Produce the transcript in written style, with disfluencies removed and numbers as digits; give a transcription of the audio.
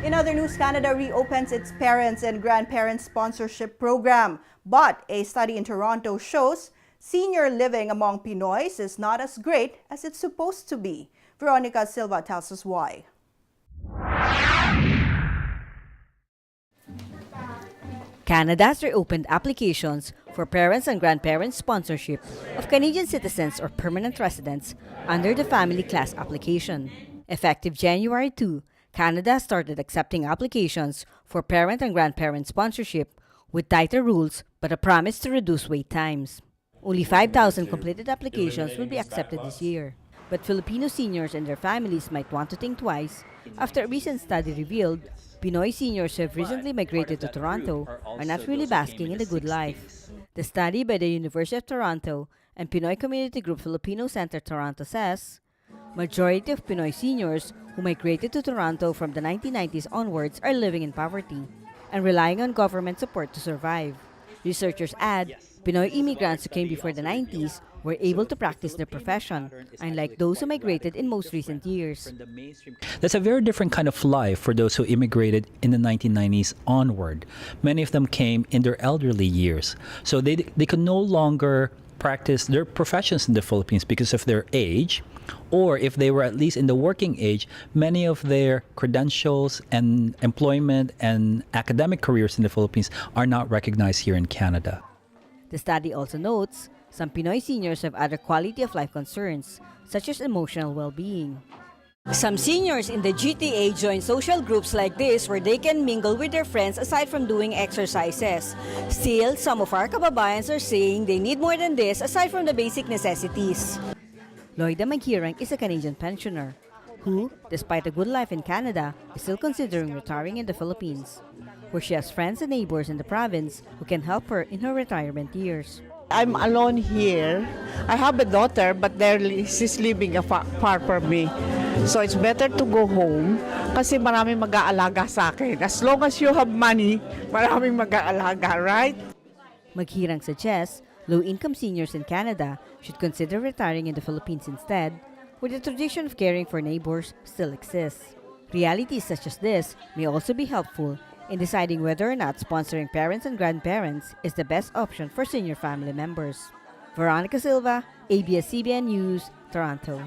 In other news, Canada reopens its parents and grandparents sponsorship program. But a study in Toronto shows senior living among Pinoys is not as great as it's supposed to be. Veronica Silva tells us why. Canada has reopened applications for parents and grandparents sponsorship of Canadian citizens or permanent residents under the Family Class application. Effective January 2, Canada started accepting applications for parent and grandparent sponsorship with tighter rules but a promise to reduce wait times. Only 5,000 completed applications will be accepted this year. But Filipino seniors and their families might want to think twice after a recent study revealed Pinoy seniors who have recently migrated to Toronto are not really basking in the good life. The study by the University of Toronto and Pinoy Community Group Filipino Center Toronto says, majority of Pinoy seniors who migrated to Toronto from the 1990s onwards are living in poverty and relying on government support to survive. Researchers add, Pinoy immigrants who came before the 90s were able to practice their profession, unlike those who migrated in most recent years. That's a very different kind of life for those who immigrated in the 1990s onward. Many of them came in their elderly years, so they could no longer practice their professions in the Philippines because of their age, or if they were at least in the working age, many of their credentials and employment and academic careers in the Philippines are not recognized here in Canada. The study also notes some Pinoy seniors have other quality of life concerns, such as emotional well-being. Some seniors in the GTA join social groups like this where they can mingle with their friends aside from doing exercises. Still, some of our kababayans are saying they need more than this aside from the basic necessities. Lloyda Maghirang is a Canadian pensioner who, despite a good life in Canada, is still considering retiring in the Philippines, where she has friends and neighbors in the province who can help her in her retirement years. I'm alone here. I have a daughter, but she's living far from me. So it's better to go home kasi maraming mag-aalaga sa akin. As long as you have money, maraming mag-aalaga, right? Maghirang suggests low-income seniors in Canada should consider retiring in the Philippines instead, where the tradition of caring for neighbors still exists. Realities such as this may also be helpful in deciding whether or not sponsoring parents and grandparents is the best option for senior family members. Veronica Silva, ABS-CBN News, Toronto.